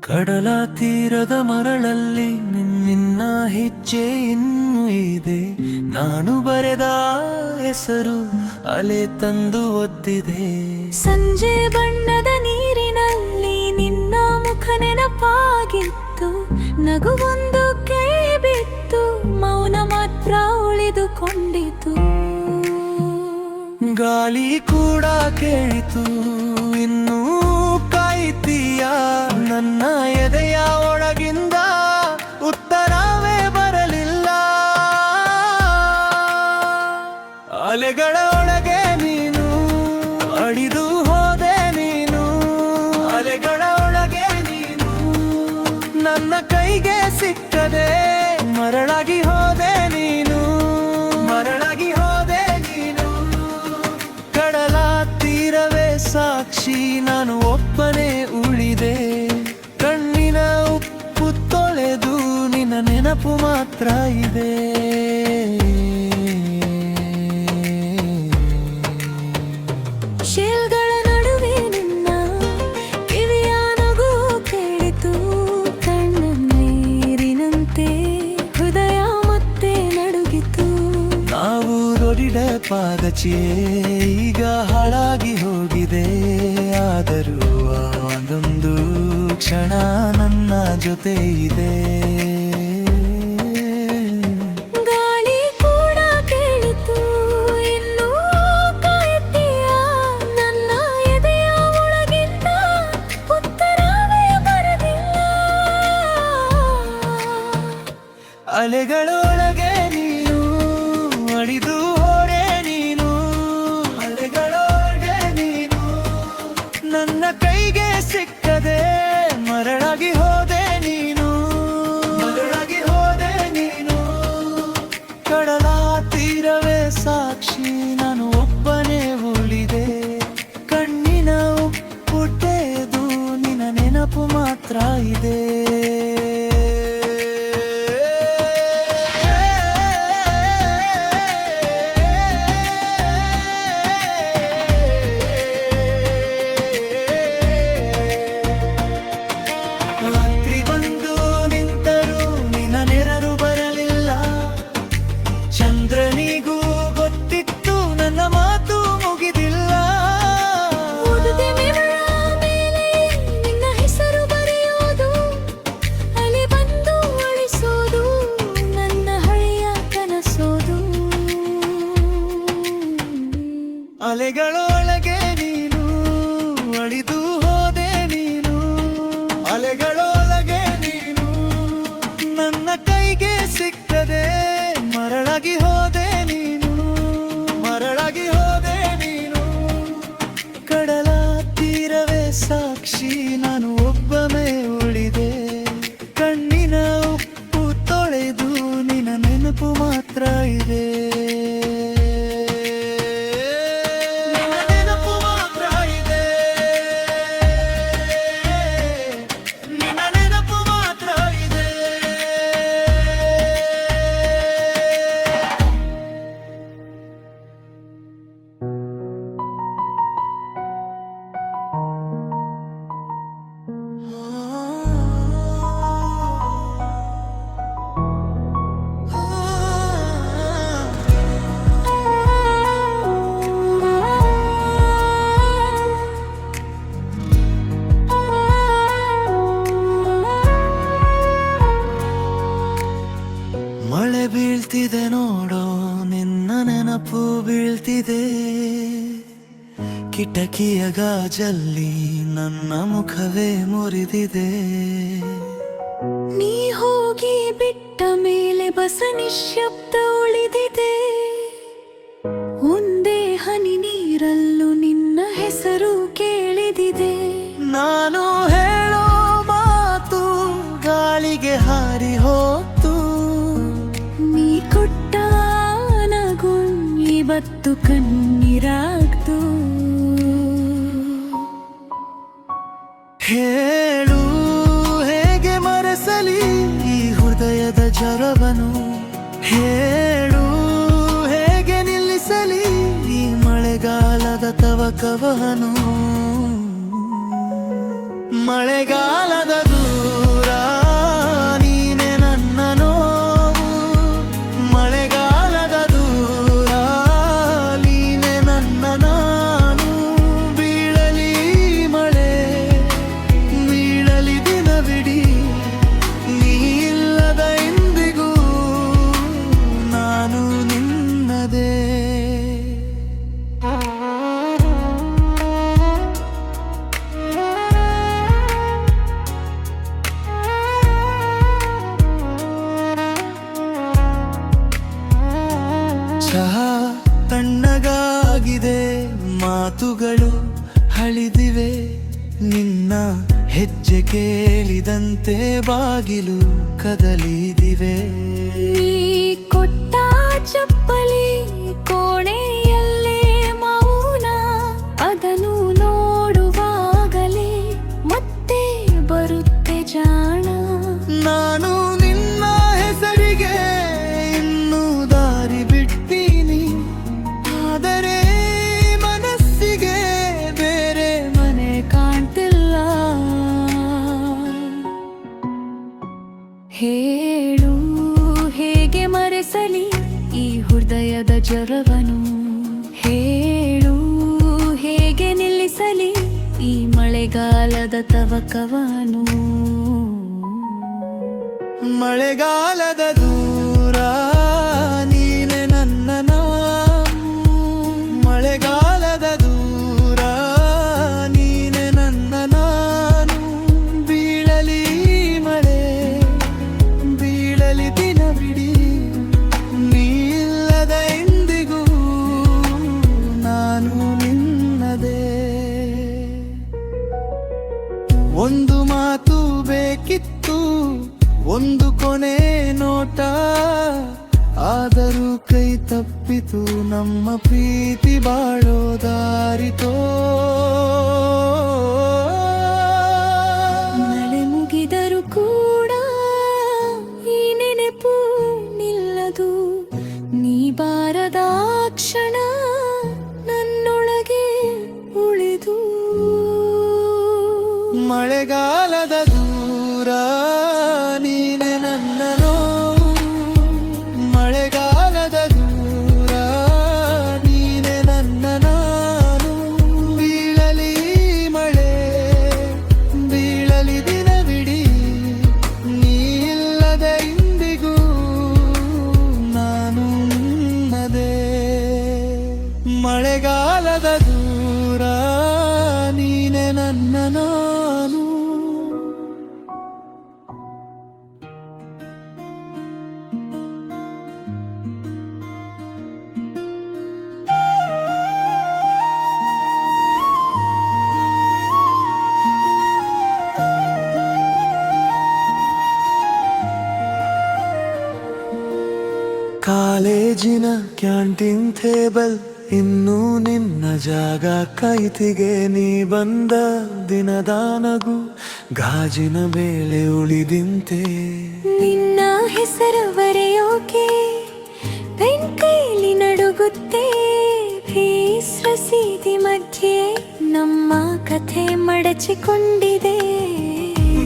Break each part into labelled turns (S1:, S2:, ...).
S1: ಕಡಲ ತೀರದ ಮರಳಲ್ಲಿ ನಿನ್ನ ಹೆಜ್ಜೆ ಇನ್ನೂ ಇದೆ. ನಾನು ಬರೆದ ಹೆಸರು ಅಲೆ ತಂದು ಒದ್ದಿದೆ.
S2: ಸಂಜೆ ಬಣ್ಣದ ನೀರಿನಲ್ಲಿ ನಿನ್ನ ಮುಖ ನೆನಪಾಗಿತ್ತು. ನಗುವೊಂದು ಕೈ ಬಿತ್ತು, ಮೌನ ಮಾತ್ರ ಉಳಿದುಕೊಂಡಿತು.
S1: ಗಾಳಿ ಕೂಡ ಕೇಳಿತು, ಇನ್ನೂ ಕಾಯ್ತೀಯ? ನನ್ನ ಎದೆಯ ಒಳಗಿಂದ ಉತ್ತರವೇ ಬರಲಿಲ್ಲ. ಅಲೆಗಳ ಒಳಗೆ ನೀನು ಅಡಿದು ಹೋದೆ ನೀನು. ಅಲೆಗಳ ಒಳಗೆ ನೀನು ನನ್ನ ಕೈಗೆ ಸಿಕ್ಕದೆ ಮರಳಾಗಿ ಹೋದೆ ನೀನು. ಮರಳಾಗಿ ಹೋದೆ ನೀನು. ಕಡಲ ತೀರವೇ ಸಾಕ್ಷಿ, ನಾನು ಒಬ್ಬನೇ ಉಳಿದೆ. ಕಣ್ಣಿನ ಉಪ್ಪು ತೊಳೆದು ನಿನ್ನ ನೆನಪು ಮಾತ್ರ ಇದೆ.
S2: ಶೇಲ್ಗಳ ನಡುವೆ ನಿನ್ನ ಕಿವಿಯ ನಗು ಕೇಳಿತು. ಕಣ್ಣ ನೀರಿನಂತೆ ಹೃದಯ ಮತ್ತೆ ನಡುಗಿತು.
S1: ನಾವು ರೊಡಿದ ಪಾದಚಿಯೇ ಈಗ ಹಾಳಾಗಿ ಹೋಗಿದೆ. ಆದರೂ ಒಂದೊಂದು ಕ್ಷಣ ನನ್ನ ಜೊತೆ ಇದೆ.
S2: ಗಾಳಿ ಕೂಡ ಕೇಳಿತು, ಇನ್ನೂ ಕಾಯುತ್ತೀಯ? ನನ್ನ ಎದೆಯ ಒಳಗಿಂದ ಉತ್ತರವೇ ಬರಲಿಲ್ಲ.
S1: ಅಲೆಗಳೊಳಗೆ ನೀನು ಅಡಿದು ಹೋರೆ ನೀನು. ಅಲೆಗಳೊಳಗೆ ನೀನು ನನ್ನ ಕೈಗೆ ಸಿಕ್ಕದೆ ಮರಳಾಗಿ ಹೋದೆ ನೀನು. ಮರಳಾಗಿ ಹೋದೆ ನೀನು. ಕಡಲ ತೀರವೇ ಸಾಕ್ಷಿ, ನಾನು ಒಬ್ಬನೇ ಉಳಿದೆ. ಕಣ್ಣಿನ ಉಪ್ಪು ತೆಗೆದು ನಿನ್ನ ನೆನಪು ಮಾತ್ರ ಇದೆ. ರಾತ್ರಿ ಬಂದು ನಿಂತರೂ ನಿನ್ನ ನೆರಳು ಬರಲಿಲ್ಲ. ಚಂದ್ರನಿಗೂ ಗೊತ್ತಿತ್ತು ನನ್ನ ಮಾತು ಮುಗಿದಿಲ್ಲ.
S2: ಓದುತ್ತೆ ಮೆಮೊರ ಮೇಲೆ ನಿನ್ನ ಹೆಸರು ಬರೆಯೋದು, ಅಲೆ ಬಂದು ಅಳಿಸೋದು ನನ್ನ ಹಳೆಯ ಕನಸೋದು.
S1: ಅಲೆಗಳೊಳಗೆ ನೀನು ಅಳಿದು ಹೋದೆ ನೀನು. ಅಲೆಗಳೊಳಗೆ ನೀನು ನನ್ನ ಕೈಗೆ ಸಿಕ್ಕದೆ ಮರಳಾಗಿ ಹೋದೆ ನೀನು. ಮರಳಾಗಿ ಹೋದೆ ನೀನು. ಕಡಲ ತೀರವೇ ಸಾಕ್ಷಿ, ನಾನು ಒಬ್ಬನೇ ಉಳಿದೆ. ಕಣ್ಣಿನ ಉಪ್ಪು ತೊಳೆದು ನಿನ್ನ ನೆನಪು ಮಾತ್ರ ಇದೆ. ನಿನ್ನ ನೆನಪು ಮಾತ್ರ ಇದೆ. ನಿನ್ನ ನೆನಪು ಮಾತ್ರ ಇದೆ. ಮಳೆ ಬೀಳ್ತಿದೆ ನೋಡೋ, ನಿನ್ನ ನೆನಪು ಬೀಳ್ತಿದೆ. ಕಿಟಕಿಯ ಗಾಜಲ್ಲಿ ನನ್ನ ಮುಖವೇ ಮುರಿದಿದೆ.
S2: ನೀ ಹೋಗಿ ಬಿಟ್ಟ ಮೇಲೆ ಬಸ ನಿಶ್ಶಬ್ದ ಉಳಿದಿದೆ. ಒಂದೇ ಹನಿ ನೀರಲ್ಲೂ ನಿನ್ನ ಹೆಸರು ಕೇಳಿದಿದೆ.
S1: ನಾನು ಹೇಳೋ ಮಾತು ಗಾಳಿಗೆ ಹಾರಿ ಹೋತು.
S2: ನೀ ಕೊಟ್ಟ ನಗು ಇವತ್ತು ಕಣ್ಣೀರಾಗ್ತು.
S1: ಹೇಳು ಹೇಗೆ ಮರೆಸಲಿ ಈ ಹೃದಯದ ಜರವನು. ಹೇಳು ಹೇಗೆ ನಿಲ್ಲಿಸಲಿ ಈ ಮಳೆಗಾಲದ ತವಕವನು. ಮಳೆಗಾಲದ ದೂರ ಆಗಿದೆ, ಮಾತುಗಳು ಹಳಿದಿವೆ, ನಿನ್ನ ಹೆಜ್ಜೆ ಕೇಳಿದಂತೆ ಬಾಗಿಲು ಕದಲಿದಿವೆ.
S2: ನೀ ಕೊಟ್ಟ ಚಪ್ಪಲಿ ಕೋಣೆಯಲ್ಲೇ ಮೌನ, ಅದನ್ನು ನೋಡುವಾಗಲೇ ಮತ್ತೆ ಬರುತ್ತೆ ಜಾಣ.
S1: ನಾನು ನಿನ್ನ ಹೆಸರಿಗೆ ಇನ್ನೂ ದಾರಿ ಬಿಡ್ತೀನಿ, ಆದರೆ ಮನಸ್ಸಿಗೆ ಬೇರೆ
S2: ಮನೆ ಕಾಣ್ತಿಲ್ಲ. ಹೇಳು ಹೇಗೆ ಮರೆಸಲಿ ಈ ಹೃದಯದ ಜ್ವರವನು, ಹೇಳು ಹೇಗೆ ನಿಲ್ಲಿಸಲಿ ಈ ಮಳೆಗಾಲದ ತವಕವನು.
S1: ಮಳೆಗಾಲದ ದೂರ ನೀನೆ ನನ್ನ ನಾನು, ಮಳೆಗಾಲದ ದೂರ ನೀನೆ ನನ್ನ ನಾನು. ಬೀಳಲಿ ಮಳೆ ಬೀಳಲಿ ದಿನವಿಡೀ, ನೀ ಇಲ್ಲದ ಎಂದಿಗೂ ನಾನು ನಿನ್ನದೇ. ಒಂದು ಮಾತು ಬೇಕಿತ್ತು, ಒಂದು ಕೊನೆ ನೋಟ, ಆದರೂ ಕೈ ತಪ್ಪಿತು ನಮ್ಮ ಪ್ರೀತಿ ಬಾಳೋ ದಾರಿತೋ.
S2: ಮಳೆ ಮುಗಿದರೂ ಕೂಡ ಈ ನೆನಪು ನಿಲ್ಲದು, ನೀ ಬಾರದ ಕ್ಷಣ ನನ್ನೊಳಗೆ ಉಳಿದು.
S1: ಮಳೆಗಾಲದ ದೂರ ನೀನೆ ನನ್ನ ನೋವು, ಮಳೆಗಾಲದ ದೂರ ನೀನೆ ನನ್ನ ನಾನು. ಬೀಳಲಿ ಮಳೆ ಬೀಳಲಿ ದಿನವಿಡೀ, ನೀ ಇಲ್ಲದ ಇಂದಿಗೂ ನಾನು ನಿನ್ನದೇ. ಮಳೆಗಾಲದ ದೂರ ನೀನೆ ನನ್ನ ನಾನು. ಕಾಲೇಜಿನ ಕ್ಯಾಂಟೀನ್ ಟೇಬಲ್ ಇನ್ನೂ ನಿನ್ನ ಜಾಗ, ಕೈತಿಗೆ ನೀ ಬಂದ ದಿನದ ನಗು, ಗಾಜಿನ ಬೇಳೆ ಉಳಿದಿಂತೆ.
S2: ನಿನ್ನ ಹೆಸರು ಬರೆಯೋಕೆ ಪೆನ್ ಕೈಲಿ ನಡುಗುತ್ತೆ, ಫೀಸ್ ರಸೀದಿ ಮಧ್ಯೆ ನಮ್ಮ ಕಥೆ ಮಡಚಿಕೊಂಡಿದೆ.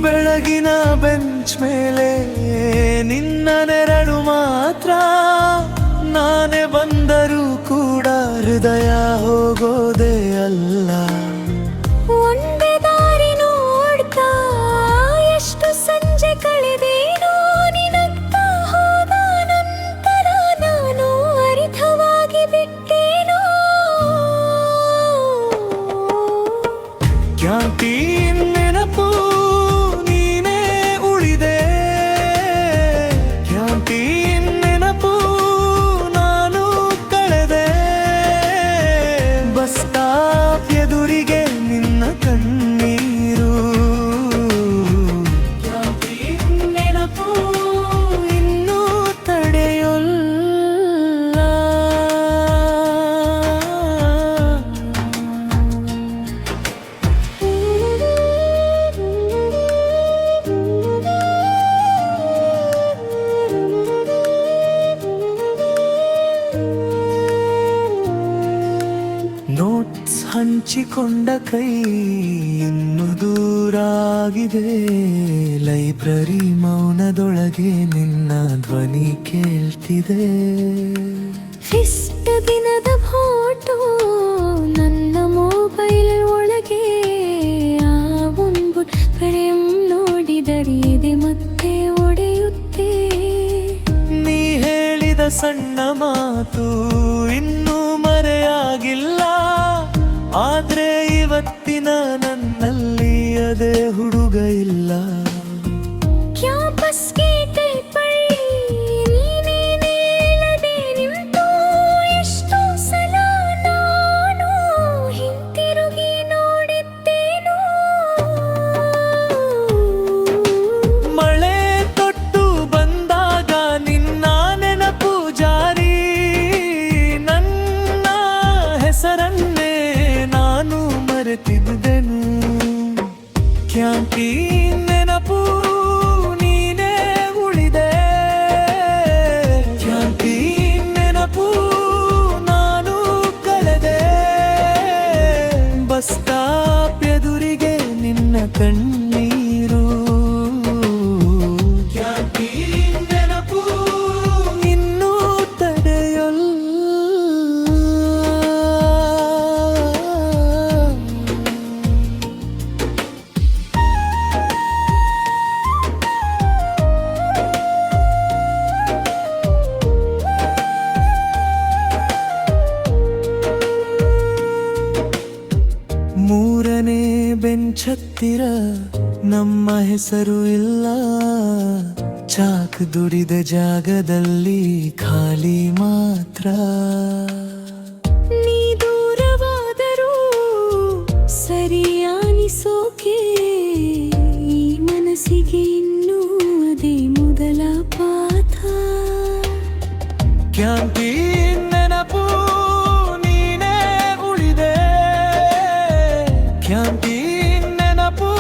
S1: ಬೆಳಗಿನ ಬೆಂಚ್ ಮೇಲೆ ನಿನ್ನ ನೆರಳು ಮಾತ್ರ, ನಾನೇ ಬಂದರೂ ಕೂಡ ಹೃದಯ ಹೋಗೋದೇ ಅಲ್ಲ.
S2: ಒಂದೇ ದಾರಿ ನೋಡ್ತಾ ಎಷ್ಟು ಸಂಜೆ ಕಳೆದೇನೋ, ನಿನಗ್ತಾ ಹೋದ ನಂತರ ನಾನು ಅರಿತವಾಗಿ ಬಿಟ್ಟೇನೋ.
S1: ಕ್ಯಾಂಟೀನ್ ನೆನಪು ನೀನೇ ಉಳಿದೆ, ಕ್ಯಾಂಟೀನ್ ನೆನಪು ನಾನು ಕಳೆದೆ. ಬಸ್ ಸ್ಟಾಪ್ ಎದುರಿಗೆ ನಿನ್ನ ಕಣ್ಣೀರು, ಕ್ಯಾಂಟೀನ್ ನೆನಪು ಇನ್ನೂ ತಡೆಯೊಲ್ಲ. ನೋಟ್ಸ್ ಹಂಚಿಕೊಂಡ ಕೈ ಇನ್ನು ದೂರಾಗಿದೆ, ಲೈಬ್ರರಿ ಮೌನದೊಳಗೆ ನಿನ್ನ ಧ್ವನಿ ಕೇಳ್ತಿದೆ.
S2: ಫಿಸ್ಟ್ ದಿನದ ಫೋಟೋ ನನ್ನ ಮೊಬೈಲ್ ಒಳಗೆ, ಆ ಒಂದು ಪ್ರೇಮ್ ನೋಡಿದರೆ ಎದೆ ಮತ್ತೆ ಒಡೆಯುತ್ತೆ.
S1: ನೀ ಹೇಳಿದ ಸಣ್ಣ ಮಾತು ಇನ್ನೂ ಮರೆಯಾಗಿಲ್ಲ, ಆದ್ರೆ ಇವತ್ತಿನ ನನ್ನಲ್ಲಿ ಅದೇ ಹುಡುಗ ಇಲ್ಲ.
S2: ಕ್ಯಾಂಪಸ್ಗೆ ಟೈಪಲ್ಲಿ ನೀನೇನೇ ಹೇಳದೆ ನಿಂತು, ಎಷ್ಟೋ ಸಲ
S1: ಮರೆತಿದ್ದೆನು ಕ್ಯಾಂಟೀನ್ ನೆನಪು ನೀನೇ ಉಳಿದೆ ಕ್ಯಾಂಟೀನ್ ನೆನಪು ನಾನು ಕಳೆದೆ ಬಸ್ ಸ್ಟಾಪ್ ಎದುರಿಗೆ ನಿನ್ನ ಕಣ್ಣೀರು ಕ್ಯಾಂಟೀನ್ ನೆನಪು ಇನ್ನೂ ತಡೆಯಲ್ಲ ಮೂರನೇ ಬೆಂಚತ್ತಿರ ನಮ್ಮ ಹೆಸರು ಇಲ್ಲ ಚಾಕ್ ದುಡಿದ ಜಾಗದಲ್ಲಿ ಖಾಲಿ ಮಾತ್ರ
S2: ನೀ ದೂರವಾದರೂ ಸರಿಯಾನಿಸೋಕೆ ಈ ಮನಸ್ಸಿಗೆ ಇನ್ನೂ ಅದೇ ಮೊದಲ ಪಾಠ
S1: ಕ್ಯಾಂಟೀನ್ ನೆನಪು ನೀನೇ ಉಳಿದೆ ಕ್ಯಾಂಟೀನ್ ನೆನಪು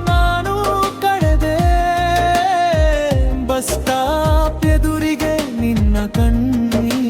S1: ನಾನು ಕಳೆದೆ ಬಸ್ ಸ್ಟಾಪ್ ಎದುರಿಗೆ ನಿನ್ನ ಕಣ್ಣೀರು